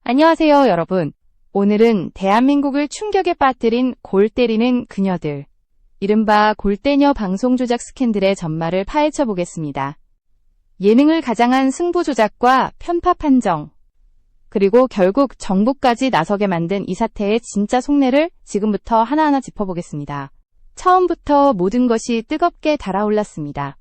안녕하세요, 여러분. 오늘은 대한민국을 충격에 빠뜨린 골 때리는 그녀들, 이른바 골대녀 방송 조작 스캔들의 전말을 파헤쳐 보겠습니다. 예능을 가장한 승부 조작과 편파 판정, 그리고 결국 정부까지 나서게 만든 이 사태의 진짜 속내를 지금부터 하나하나 짚어보겠습니다. 처음부터 모든 것이 뜨겁게 달아올랐습니다.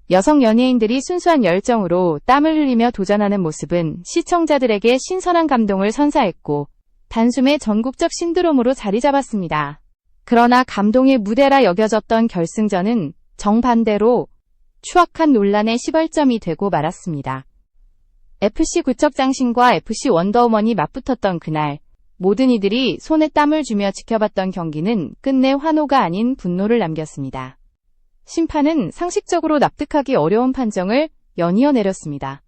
여성 연예인들이 순수한 열정으로 땀을 흘리며 도전하는 모습은 시청자들에게 신선한 감동을 선사했고 단숨에 전국적 신드롬으로 자리 잡았습니다. 그러나 감동의 무대라 여겨졌던 결승전은 정반대로 추악한 논란의 시발점이 되고 말았습니다. FC 구척장신과 FC 원더우먼이 맞붙었던 그날, 모든 이들이 손에 땀을 주며 지켜봤던 경기는 끝내 환호가 아닌 분노를 남겼습니다. 심판은 상식적으로 납득하기 어려운 판정을 연이어 내렸습니다.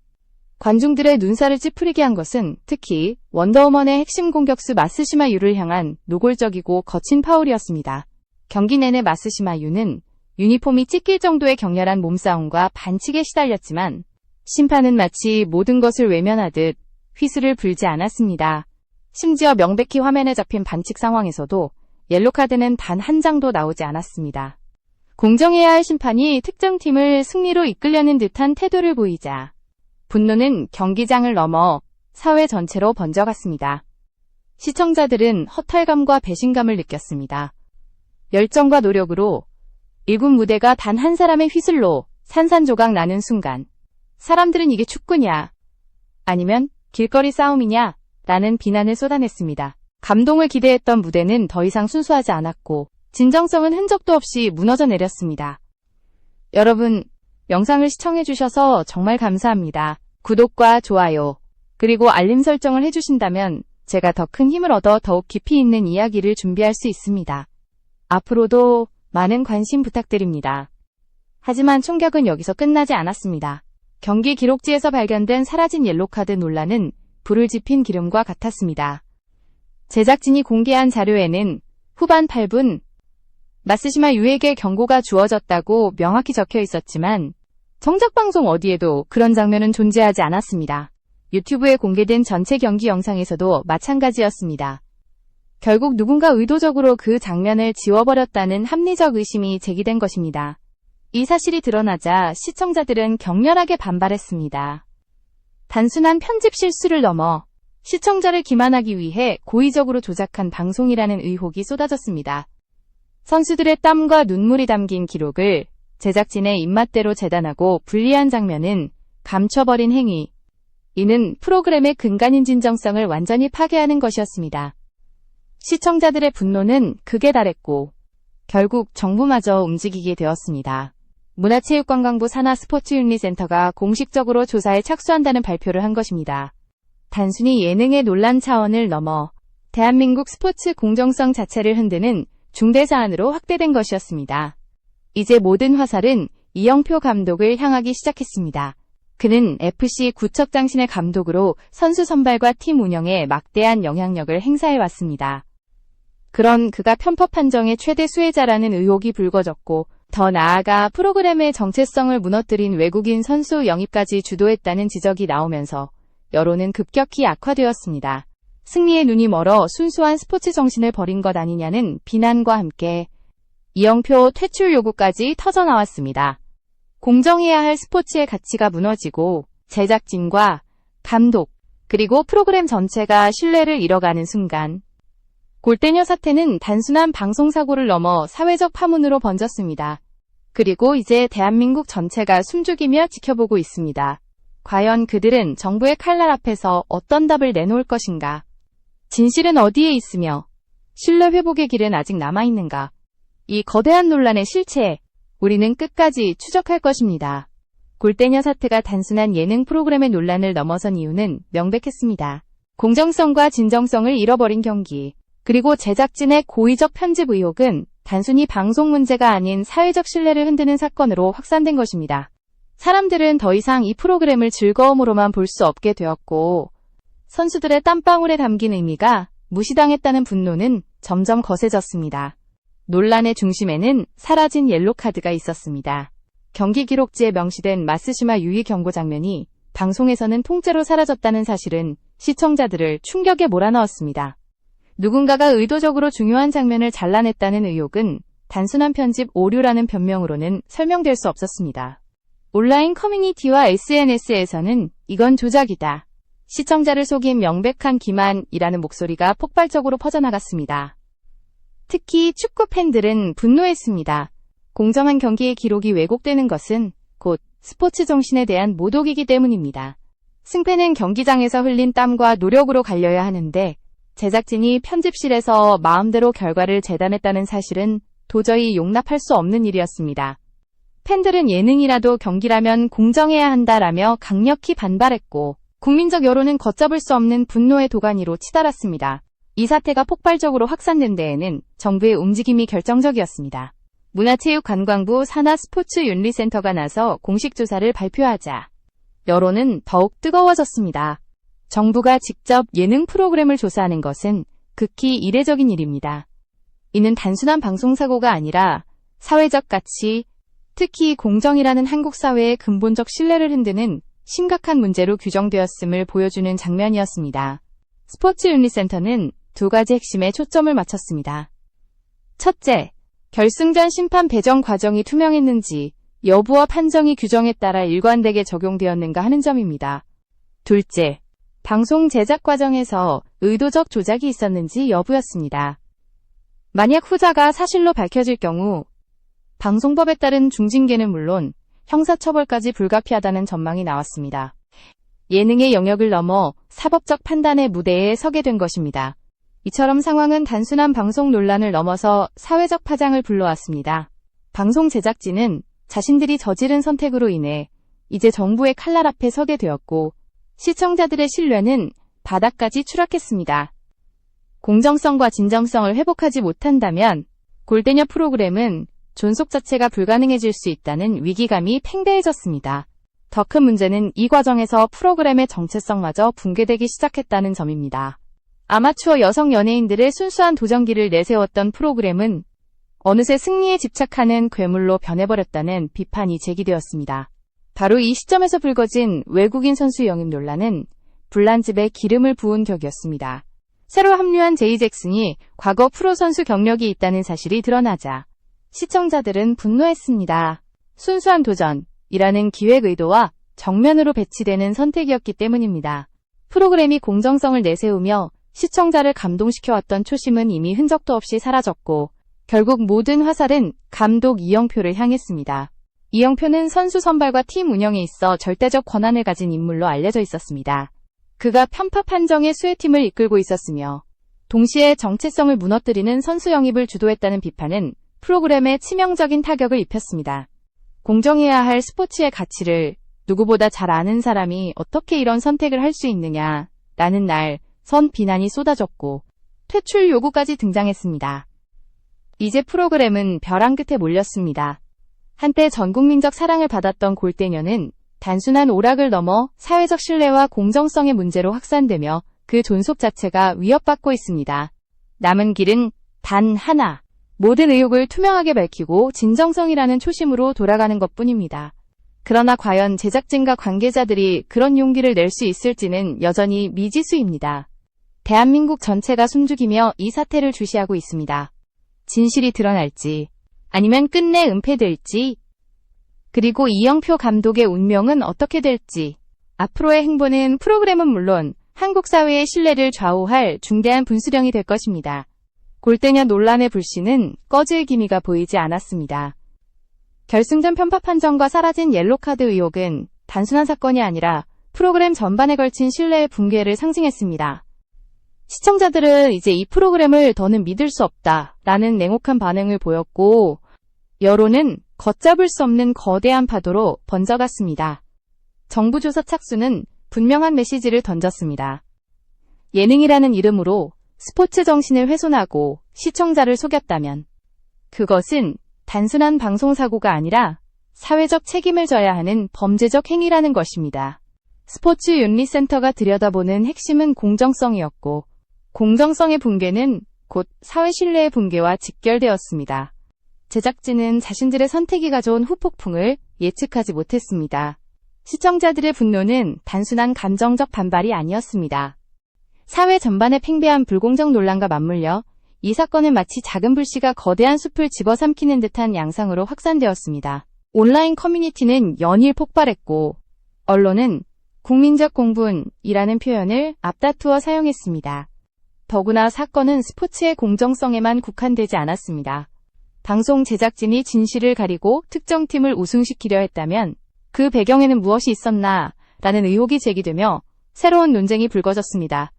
관중들의 눈살을 찌푸리게 한 것은 특히 원더우먼의 핵심 공격수 마스시마 유를 향한 노골적이고 거친 파울이었습니다. 경기 내내 마스시마 유는 유니폼이 찢길 정도의 격렬한 몸싸움과 반칙에 시달렸지만 심판은 마치 모든 것을 외면하듯 휘슬을 불지 않았습니다. 심지어 명백히 화면에 잡힌 반칙 상황에서도 옐로카드는 단 한 장도 나오지 않았습니다. 공정해야 할 심판이 특정 팀을 승리로 이끌려는 듯한 태도를 보이자 분노는 경기장을 넘어 사회 전체로 번져갔습니다. 시청자들은 허탈감과 배신감을 느꼈습니다. 열정과 노력으로 1군 무대가 단 한 사람의 휘슬로 산산조각 나는 순간 사람들은 이게 축구냐 아니면 길거리 싸움이냐 라는 비난을 쏟아냈습니다. 감동을 기대했던 무대는 더 이상 순수하지 않았고 진정성은 흔적도 없이 무너져 내렸습니다. 여러분, 영상을 시청해주셔서 정말 감사합니다. 구독과 좋아요, 그리고 알림 설정을 해주신다면 제가 더 큰 힘을 얻어 더욱 깊이 있는 이야기를 준비할 수 있습니다. 앞으로도 많은 관심 부탁드립니다. 하지만 총격은 여기서 끝나지 않았습니다. 경기 기록지에서 발견된 사라진 옐로카드 논란은 불을 지핀 기름과 같았습니다. 제작진이 공개한 자료에는 후반 8분 마스시마 유에게 경고가 주어졌다고 명확히 적혀 있었지만 정작 방송 어디에도 그런 장면은 존재하지 않았습니다. 유튜브에 공개된 전체 경기 영상에서도 마찬가지였습니다. 결국 누군가 의도적으로 그 장면을 지워버렸다는 합리적 의심이 제기된 것입니다. 이 사실이 드러나자 시청자들은 격렬하게 반발했습니다. 단순한 편집 실수를 넘어 시청자를 기만하기 위해 고의적으로 조작한 방송이라는 의혹이 쏟아졌습니다. 선수들의 땀과 눈물이 담긴 기록을 제작진의 입맛대로 재단하고 분리한 장면은 감춰버린 행위. 이는 프로그램의 근간인 진정성을 완전히 파괴하는 것이었습니다. 시청자들의 분노는 극에 달했고 결국 정부마저 움직이게 되었습니다. 문화체육관광부 산하스포츠윤리센터가 공식적으로 조사에 착수한다는 발표를 한 것입니다. 단순히 예능의 논란 차원을 넘어 대한민국 스포츠 공정성 자체를 흔드는 중대 사안으로 확대된 것이었습니다. 이제 모든 화살은 이영표 감독을 향하기 시작했습니다. 그는 FC 구척장신의 감독으로 선수 선발과 팀 운영에 막대한 영향력을 행사해왔습니다. 그런 그가 편파 판정의 최대 수혜자라는 의혹이 불거졌고 더 나아가 프로그램의 정체성을 무너뜨린 외국인 선수 영입까지 주도했다는 지적이 나오면서 여론은 급격히 악화되었습니다. 승리에 눈이 멀어 순수한 스포츠 정신을 버린 것 아니냐는 비난과 함께 이영표 퇴출 요구까지 터져나왔습니다. 공정해야 할 스포츠의 가치가 무너지고 제작진과 감독, 그리고 프로그램 전체가 신뢰를 잃어가는 순간 골대녀 사태는 단순한 방송사고를 넘어 사회적 파문으로 번졌습니다. 그리고 이제 대한민국 전체가 숨죽이며 지켜보고 있습니다. 과연 그들은 정부의 칼날 앞에서 어떤 답을 내놓을 것인가? 진실은 어디에 있으며 신뢰 회복의 길은 아직 남아있는가? 이 거대한 논란의 실체, 우리는 끝까지 추적할 것입니다. 골대녀 사태가 단순한 예능 프로그램의 논란을 넘어선 이유는 명백했습니다. 공정성과 진정성을 잃어버린 경기, 그리고 제작진의 고의적 편집 의혹은 단순히 방송 문제가 아닌 사회적 신뢰를 흔드는 사건으로 확산된 것입니다. 사람들은 더 이상 이 프로그램을 즐거움으로만 볼 수 없게 되었고 선수들의 땀방울에 담긴 의미가 무시당했다는 분노는 점점 거세졌습니다. 논란의 중심에는 사라진 옐로카드가 있었습니다. 경기 기록지에 명시된 마스시마 유의 경고 장면이 방송에서는 통째로 사라졌다는 사실은 시청자들을 충격에 몰아넣었습니다. 누군가가 의도적으로 중요한 장면을 잘라냈다는 의혹은 단순한 편집 오류라는 변명으로는 설명될 수 없었습니다. 온라인 커뮤니티와 SNS에서는 이건 조작이다. 시청자를 속인 명백한 기만이라는 목소리가 폭발적으로 퍼져나갔습니다. 특히 축구 팬들은 분노했습니다. 공정한 경기의 기록이 왜곡되는 것은 곧 스포츠 정신에 대한 모독이기 때문입니다. 승패는 경기장에서 흘린 땀과 노력으로 갈려야 하는데 제작진이 편집실에서 마음대로 결과를 재단했다는 사실은 도저히 용납할 수 없는 일이었습니다. 팬들은 예능이라도 경기라면 공정해야 한다라며 강력히 반발했고 국민적 여론은 걷잡을 수 없는 분노의 도가니로 치달았습니다. 이 사태가 폭발적으로 확산된 데에는 정부의 움직임이 결정적이었습니다. 문화체육관광부 산하스포츠윤리센터가 나서 공식 조사를 발표하자 여론은 더욱 뜨거워졌습니다. 정부가 직접 예능 프로그램을 조사하는 것은 극히 이례적인 일입니다. 이는 단순한 방송사고가 아니라 사회적 가치, 특히 공정이라는 한국 사회의 근본적 신뢰를 흔드는 심각한 문제로 규정되었음을 보여주는 장면이었습니다. 스포츠윤리센터는 두 가지 핵심에 초점을 맞췄습니다. 첫째, 결승전 심판 배정 과정이 투명했는지 여부와 판정이 규정에 따라 일관되게 적용되었는가 하는 점입니다. 둘째, 방송 제작 과정에서 의도적 조작이 있었는지 여부였습니다. 만약 후자가 사실로 밝혀질 경우 방송법에 따른 중징계는 물론 형사처벌까지 불가피하다는 전망이 나왔습니다. 예능의 영역을 넘어 사법적 판단의 무대에 서게 된 것입니다. 이처럼 상황은 단순한 방송 논란을 넘어서 사회적 파장을 불러왔습니다. 방송 제작진은 자신들이 저지른 선택으로 인해 이제 정부의 칼날 앞에 서게 되었고 시청자들의 신뢰는 바닥까지 추락했습니다. 공정성과 진정성을 회복하지 못한다면 골대녀 프로그램은 존속 자체가 불가능해질 수 있다는 위기감이 팽배해졌습니다. 더 큰 문제는 이 과정에서 프로그램의 정체성마저 붕괴되기 시작했다는 점입니다. 아마추어 여성 연예인들의 순수한 도전기를 내세웠던 프로그램은 어느새 승리에 집착하는 괴물로 변해버렸다는 비판이 제기되었습니다. 바로 이 시점에서 불거진 외국인 선수 영입 논란은 불난집에 기름을 부은 격이었습니다. 새로 합류한 제이 잭슨이 과거 프로 선수 경력이 있다는 사실이 드러나자 시청자들은 분노했습니다. 순수한 도전이라는 기획 의도와 정면으로 배치되는 선택이었기 때문입니다. 프로그램이 공정성을 내세우며 시청자를 감동시켜왔던 초심은 이미 흔적도 없이 사라졌고 결국 모든 화살은 감독 이영표를 향했습니다. 이영표는 선수 선발과 팀 운영에 있어 절대적 권한을 가진 인물로 알려져 있었습니다. 그가 편파 판정의 수혜팀을 이끌고 있었으며 동시에 정체성을 무너뜨리는 선수 영입을 주도했다는 비판은 프로그램에 치명적인 타격을 입혔습니다. 공정해야 할 스포츠의 가치를 누구보다 잘 아는 사람이 어떻게 이런 선택을 할 수 있느냐 라는 날 선 비난이 쏟아졌고 퇴출 요구까지 등장했습니다. 이제 프로그램은 벼랑 끝에 몰렸습니다. 한때 전국민적 사랑을 받았던 골대녀는 단순한 오락을 넘어 사회적 신뢰와 공정성의 문제로 확산되며 그 존속 자체가 위협받고 있습니다. 남은 길은 단 하나. 모든 의혹을 투명하게 밝히고 진정성이라는 초심으로 돌아가는 것뿐입니다. 그러나 과연 제작진과 관계자들이 그런 용기를 낼 수 있을지는 여전히 미지수입니다. 대한민국 전체가 숨죽이며 이 사태를 주시하고 있습니다. 진실이 드러날지, 아니면 끝내 은폐될지, 그리고 이영표 감독의 운명은 어떻게 될지, 앞으로의 행보는 프로그램은 물론 한국 사회의 신뢰를 좌우할 중대한 분수령이 될 것입니다. 골대녀 논란의 불씨는 꺼질 기미가 보이지 않았습니다. 결승전 편파 판정과 사라진 옐로카드 의혹은 단순한 사건이 아니라 프로그램 전반에 걸친 신뢰의 붕괴를 상징했습니다. 시청자들은 이제 이 프로그램을 더는 믿을 수 없다라는 냉혹한 반응을 보였고 여론은 걷잡을 수 없는 거대한 파도로 번져갔습니다. 정부 조사 착수는 분명한 메시지를 던졌습니다. 예능이라는 이름으로 스포츠 정신을 훼손하고 시청자를 속였다면 그것은 단순한 방송사고가 아니라 사회적 책임을 져야 하는 범죄적 행위라는 것입니다. 스포츠윤리센터가 들여다보는 핵심은 공정성이었고 공정성의 붕괴는 곧 사회 신뢰의 붕괴와 직결되었습니다. 제작진은 자신들의 선택이 가져온 후폭풍을 예측하지 못했습니다. 시청자들의 분노는 단순한 감정적 반발이 아니었습니다. 사회 전반에 팽배한 불공정 논란과 맞물려 이 사건은 마치 작은 불씨가 거대한 숲을 집어삼키는 듯한 양상으로 확산되었습니다. 온라인 커뮤니티는 연일 폭발했고, 언론은 국민적 공분이라는 표현을 앞다투어 사용했습니다. 더구나 사건은 스포츠의 공정성에만 국한되지 않았습니다. 방송 제작진이 진실을 가리고 특정 팀을 우승시키려 했다면 그 배경에는 무엇이 있었나 라는 의혹이 제기되며 새로운 논쟁이 불거졌습니다.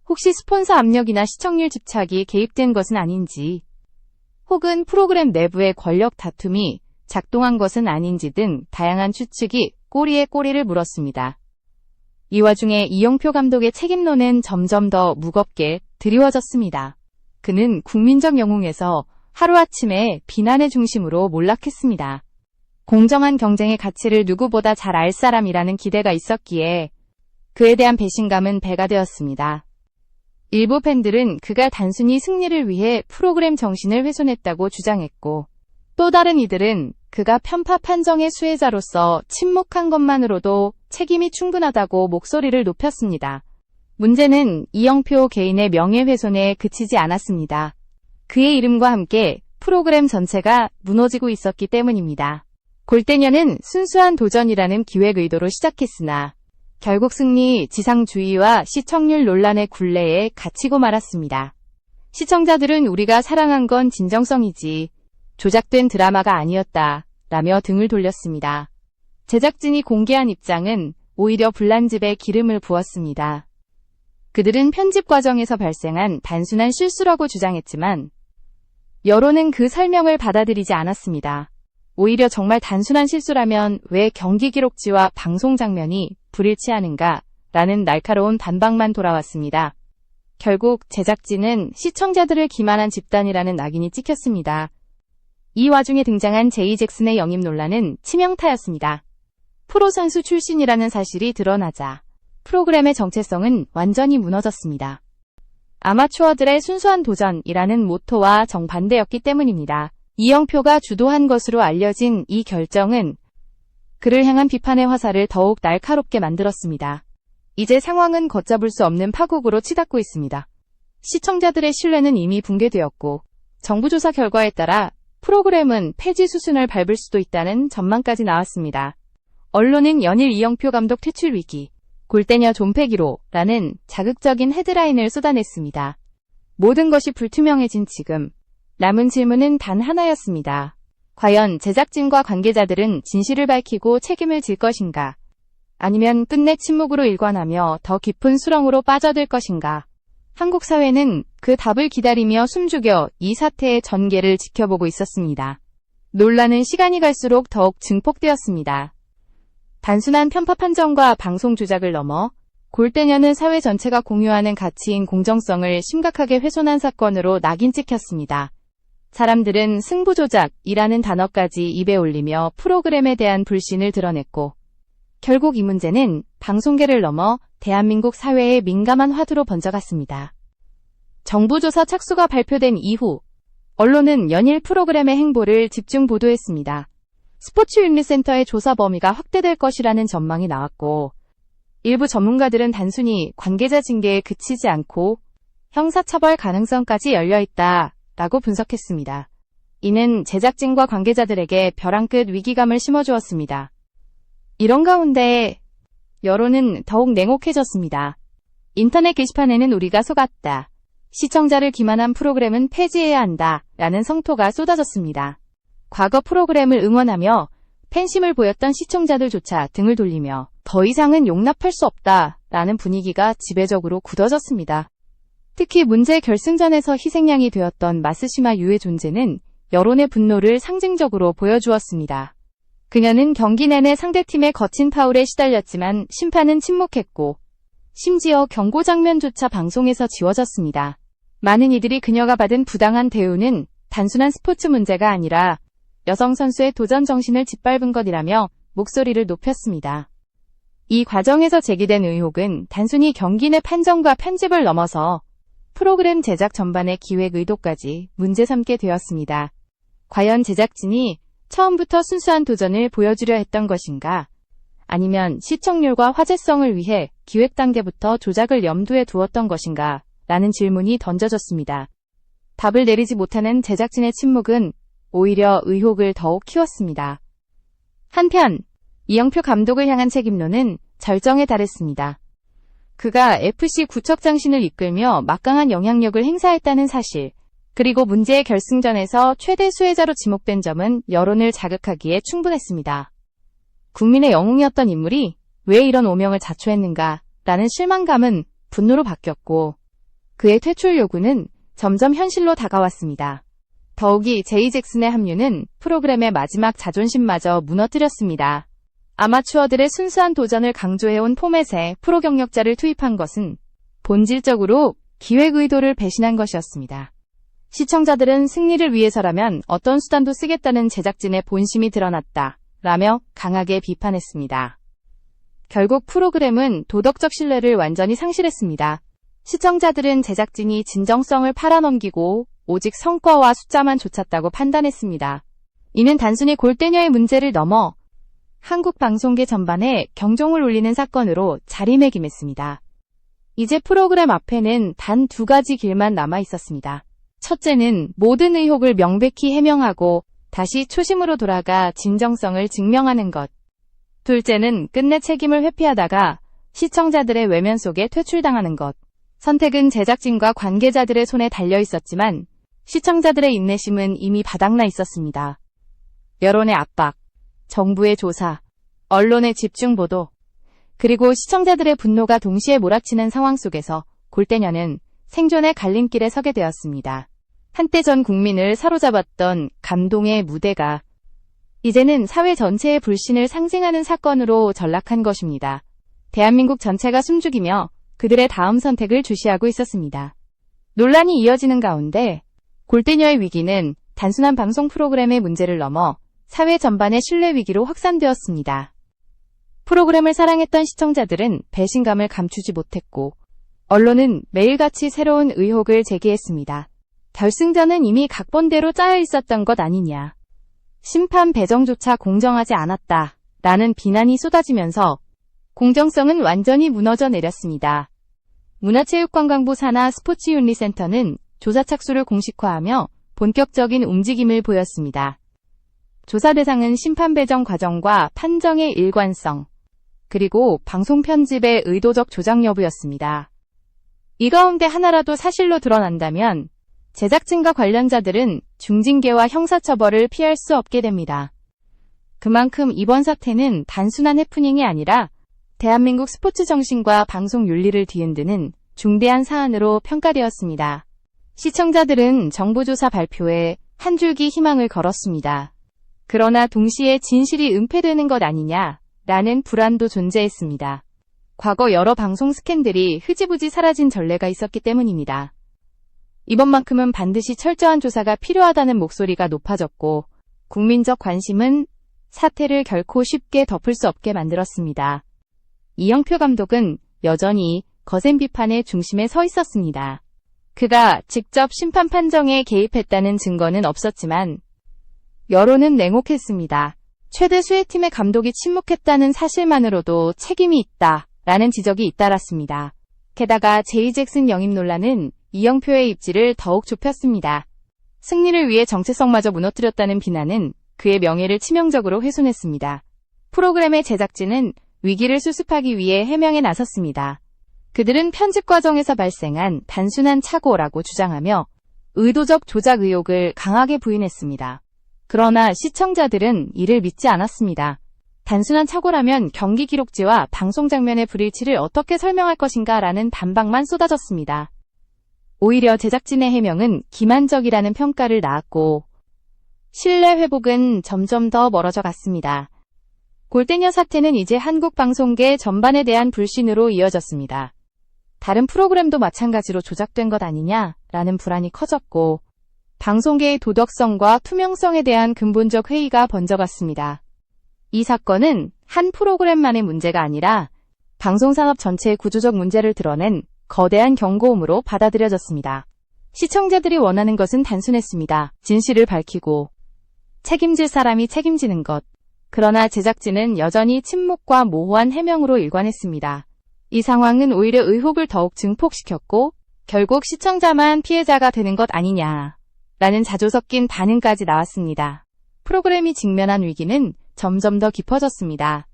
혹시 스폰서 압력이나 시청률 집착이 개입된 것은 아닌지, 혹은 프로그램 내부의 권력 다툼이 작동한 것은 아닌지 등 다양한 추측이 꼬리에 꼬리를 물었습니다. 이 와중에 이영표 감독의 책임론은 점점 더 무겁게 드리워졌습니다. 그는 국민적 영웅에서 하루아침에 비난의 중심으로 몰락했습니다. 공정한 경쟁의 가치를 누구보다 잘 알 사람이라는 기대가 있었기에 그에 대한 배신감은 배가 되었습니다. 일부 팬들은 그가 단순히 승리를 위해 프로그램 정신을 훼손했다고 주장했고, 또 다른 이들은 그가 편파 판정의 수혜자로서 침묵한 것만으로도 책임이 충분하다고 목소리를 높였습니다. 문제는 이영표 개인의 명예훼손에 그치지 않았습니다. 그의 이름과 함께 프로그램 전체가 무너지고 있었기 때문입니다. 골대녀는 순수한 도전이라는 기획 의도로 시작했으나 결국 승리, 지상주의와 시청률 논란의 굴레에 갇히고 말았습니다. 시청자들은 우리가 사랑한 건 진정성이지 조작된 드라마가 아니었다 라며 등을 돌렸습니다. 제작진이 공개한 입장은 오히려 불난집에 기름을 부었습니다. 그들은 편집 과정에서 발생한 단순한 실수라고 주장했지만 여론은 그 설명을 받아들이지 않았습니다. 오히려 정말 단순한 실수라면 왜 경기 기록지와 방송 장면이 불일치하는가 라는 날카로운 반박만 돌아왔습니다. 결국 제작진은 시청자들을 기만한 집단이라는 낙인이 찍혔습니다. 이 와중에 등장한 제이 잭슨의 영입 논란은 치명타였습니다. 프로선수 출신이라는 사실이 드러나자 프로그램의 정체성은 완전히 무너졌습니다. 아마추어들의 순수한 도전이라는 모토와 정반대였기 때문입니다. 이영표가 주도한 것으로 알려진 이 결정은 그를 향한 비판의 화살을 더욱 날카롭게 만들었습니다. 이제 상황은 걷잡을 수 없는 파국으로 치닫고 있습니다. 시청자들의 신뢰는 이미 붕괴되었고, 정부 조사 결과에 따라 프로그램은 폐지 수순을 밟을 수도 있다는 전망까지 나왔습니다. 언론은 연일 이영표 감독 퇴출 위기, 골대녀 존폐기로라는 자극적인 헤드라인을 쏟아냈습니다. 모든 것이 불투명해진 지금, 남은 질문은 단 하나였습니다. 과연 제작진과 관계자들은 진실을 밝히고 책임을 질 것인가? 아니면 끝내 침묵으로 일관하며 더 깊은 수렁으로 빠져들 것인가? 한국 사회는 그 답을 기다리며 숨죽여 이 사태의 전개를 지켜보고 있었습니다. 논란은 시간이 갈수록 더욱 증폭되었습니다. 단순한 편파 판정과 방송 조작을 넘어 골대녀는 사회 전체가 공유하는 가치인 공정성을 심각하게 훼손한 사건으로 낙인 찍혔습니다. 사람들은 승부조작이라는 단어까지 입에 올리며 프로그램에 대한 불신을 드러냈고, 결국 이 문제는 방송계를 넘어 대한민국 사회의 민감한 화두로 번져갔습니다. 정부 조사 착수가 발표된 이후 언론은 연일 프로그램의 행보를 집중 보도했습니다. 스포츠윤리센터의 조사 범위가 확대될 것이라는 전망이 나왔고, 일부 전문가들은 단순히 관계자 징계에 그치지 않고 형사처벌 가능성까지 열려있다 라고 분석했습니다. 이는 제작진과 관계자들에게 벼랑 끝 위기감을 심어주었습니다. 이런 가운데 여론은 더욱 냉혹해졌습니다. 인터넷 게시판에는 우리가 속았다, 시청자를 기만한 프로그램은 폐지해야 한다 라는 성토가 쏟아졌습니다. 과거 프로그램을 응원하며 팬심을 보였던 시청자들조차 등을 돌리며 더 이상은 용납할 수 없다 라는 분위기가 지배적으로 굳어졌습니다. 특히 문제 결승전에서 희생양이 되었던 마스시마 유의 존재는 여론의 분노를 상징적으로 보여주었습니다. 그녀는 경기 내내 상대팀의 거친 파울에 시달렸지만 심판은 침묵했고, 심지어 경고 장면조차 방송에서 지워졌습니다. 많은 이들이 그녀가 받은 부당한 대우는 단순한 스포츠 문제가 아니라 여성 선수의 도전 정신을 짓밟은 것이라며 목소리를 높였습니다. 이 과정에서 제기된 의혹은 단순히 경기 내 판정과 편집을 넘어서 프로그램 제작 전반의 기획 의도까지 문제 삼게 되었습니다. 과연 제작진이 처음부터 순수한 도전을 보여주려 했던 것인가? 아니면 시청률과 화제성을 위해 기획 단계부터 조작을 염두에 두었던 것인가? 라는 질문이 던져졌습니다. 답을 내리지 못하는 제작진의 침묵은 오히려 의혹을 더욱 키웠습니다. 한편 이영표 감독을 향한 책임론은 절정에 달했습니다. 그가 FC 구척장신을 이끌며 막강한 영향력을 행사했다는 사실, 그리고 문제의 결승전에서 최대 수혜자로 지목된 점은 여론을 자극하기에 충분했습니다. 국민의 영웅이었던 인물이 왜 이런 오명을 자초했는가 라는 실망감은 분노로 바뀌었고, 그의 퇴출 요구는 점점 현실로 다가왔습니다. 더욱이 제이 잭슨의 합류는 프로그램의 마지막 자존심마저 무너뜨렸습니다. 아마추어들의 순수한 도전을 강조해온 포맷에 프로 경력자를 투입한 것은 본질적으로 기획 의도를 배신한 것이었습니다. 시청자들은 승리를 위해서라면 어떤 수단도 쓰겠다는 제작진의 본심이 드러났다 라며 강하게 비판했습니다. 결국 프로그램은 도덕적 신뢰를 완전히 상실했습니다. 시청자들은 제작진이 진정성을 팔아넘기고 오직 성과와 숫자만 좇았다고 판단했습니다. 이는 단순히 골대녀의 문제를 넘어 한국 방송계 전반에 경종을 울리는 사건으로 자리매김했습니다. 이제 프로그램 앞에는 단 두 가지 길만 남아 있었습니다. 첫째는 모든 의혹을 명백히 해명하고 다시 초심으로 돌아가 진정성을 증명하는 것. 둘째는 끝내 책임을 회피하다가 시청자들의 외면 속에 퇴출당하는 것. 선택은 제작진과 관계자들의 손에 달려 있었지만 시청자들의 인내심은 이미 바닥나 있었습니다. 여론의 압박, 정부의 조사, 언론의 집중 보도, 그리고 시청자들의 분노가 동시에 몰아치는 상황 속에서 골대녀는 생존의 갈림길에 서게 되었습니다. 한때 전 국민을 사로잡았던 감동의 무대가 이제는 사회 전체의 불신을 상징하는 사건으로 전락한 것입니다. 대한민국 전체가 숨죽이며 그들의 다음 선택을 주시하고 있었습니다. 논란이 이어지는 가운데 골대녀의 위기는 단순한 방송 프로그램의 문제를 넘어 사회 전반의 신뢰 위기로 확산되었습니다. 프로그램을 사랑했던 시청자들은 배신감을 감추지 못했고 언론은 매일같이 새로운 의혹을 제기했습니다. 결승전은 이미 각본대로 짜여 있었던 것 아니냐. 심판 배정조차 공정하지 않았다. 라는 비난이 쏟아지면서 공정성은 완전히 무너져 내렸습니다. 문화체육관광부 산하 스포츠윤리센터는 조사 착수를 공식화하며 본격적인 움직임을 보였습니다. 조사 대상은 심판 배정 과정과 판정의 일관성, 그리고 방송 편집의 의도적 조작 여부였습니다. 이 가운데 하나라도 사실로 드러난다면 제작진과 관련자들은 중징계와 형사처벌을 피할 수 없게 됩니다. 그만큼 이번 사태는 단순한 해프닝이 아니라 대한민국 스포츠 정신과 방송 윤리를 뒤흔드는 중대한 사안으로 평가되었습니다. 시청자들은 정부 조사 발표에 한 줄기 희망을 걸었습니다. 그러나 동시에 진실이 은폐되는 것 아니냐라는 불안도 존재했습니다. 과거 여러 방송 스캔들이 흐지부지 사라진 전례가 있었기 때문입니다. 이번만큼은 반드시 철저한 조사가 필요하다는 목소리가 높아졌고 국민적 관심은 사태를 결코 쉽게 덮을 수 없게 만들었습니다. 이영표 감독은 여전히 거센 비판의 중심에 서 있었습니다. 그가 직접 심판 판정에 개입했다는 증거는 없었지만 여론은 냉혹했습니다. 최대 수혜팀의 감독이 침묵했다는 사실만으로도 책임이 있다라는 지적이 잇따랐습니다. 게다가 제이 잭슨 영입 논란은 이영표의 입지를 더욱 좁혔습니다. 승리를 위해 정체성마저 무너뜨렸다는 비난은 그의 명예를 치명적으로 훼손했습니다. 프로그램의 제작진은 위기를 수습하기 위해 해명에 나섰습니다. 그들은 편집 과정에서 발생한 단순한 착오라고 주장하며 의도적 조작 의혹을 강하게 부인했습니다. 그러나 시청자들은 이를 믿지 않았습니다. 단순한 착오라면 경기 기록지와 방송 장면의 불일치를 어떻게 설명할 것인가 라는 반박만 쏟아졌습니다. 오히려 제작진의 해명은 기만적이라는 평가를 낳았고 신뢰 회복은 점점 더 멀어져 갔습니다. 골대녀 사태는 이제 한국 방송계 전반에 대한 불신으로 이어졌습니다. 다른 프로그램도 마찬가지로 조작된 것 아니냐라는 불안이 커졌고 방송계의 도덕성과 투명성에 대한 근본적 회의가 번져갔습니다. 이 사건은 한 프로그램만의 문제가 아니라 방송산업 전체의 구조적 문제를 드러낸 거대한 경고음으로 받아들여졌습니다. 시청자들이 원하는 것은 단순했습니다. 진실을 밝히고 책임질 사람이 책임지는 것, 그러나 제작진은 여전히 침묵과 모호한 해명으로 일관했습니다. 이 상황은 오히려 의혹을 더욱 증폭시켰고 결국 시청자만 피해자가 되는 것 아니냐라는 자조 섞인 반응까지 나왔습니다. 프로그램이 직면한 위기는 점점 더 깊어졌습니다.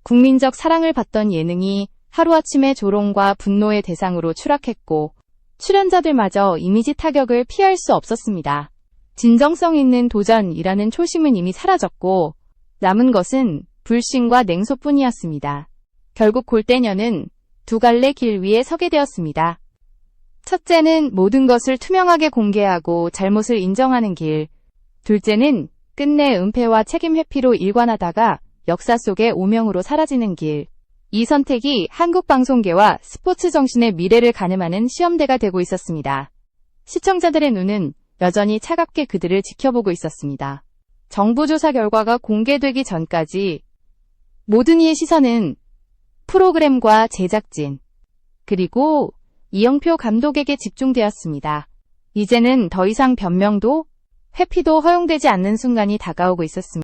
국민적 사랑을 받던 예능이 하루아침에 조롱과 분노의 대상으로 추락했고 출연자들마저 이미지 타격을 피할 수 없었습니다. 진정성 있는 도전이라는 초심은 이미 사라졌고 남은 것은 불신과 냉소뿐이었습니다. 결국 골대녀는 두 갈래 길 위에 서게 되었습니다. 첫째는 모든 것을 투명하게 공개하고 잘못을 인정하는 길. 둘째는 끝내 은폐와 책임 회피로 일관하다가 역사 속의 오명으로 사라지는 길. 이 선택이 한국 방송계와 스포츠 정신의 미래를 가늠하는 시험대가 되고 있었습니다. 시청자들의 눈은 여전히 차갑게 그들을 지켜보고 있었습니다. 정부 조사 결과가 공개되기 전까지 모든 이의 시선은 프로그램과 제작진, 그리고 이영표 감독에게 집중되었습니다. 이제는 더 이상 변명도 회피도 허용되지 않는 순간이 다가오고 있었습니다.